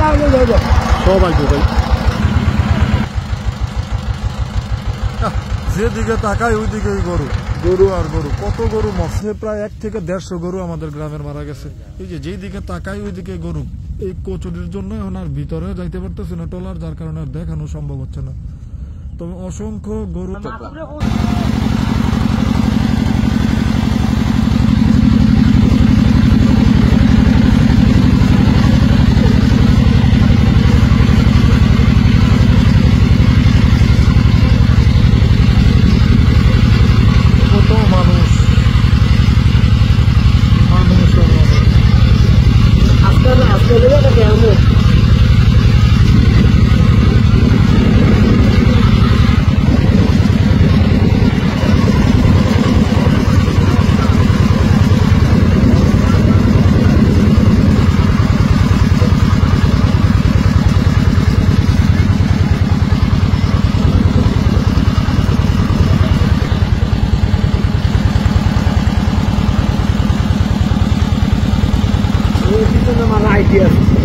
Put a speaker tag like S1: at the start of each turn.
S1: সবাই তো ভাই যেদিকে তাকাই ওইদিকে গরু গরু আর গরু কত গরু মরছে প্রায় 1 থেকে 150 গরু আমাদের গ্রামের মারা গেছে এই যে যেদিকে তাকাই ওইদিকে গরু এই কচুরির জন্য এখন আর ভিতরে যাইতে পারতেছে না টলার যার কারণে আর দেখানো সম্ভব হচ্ছে না তবে অসংখ্য গরু
S2: Mana idea?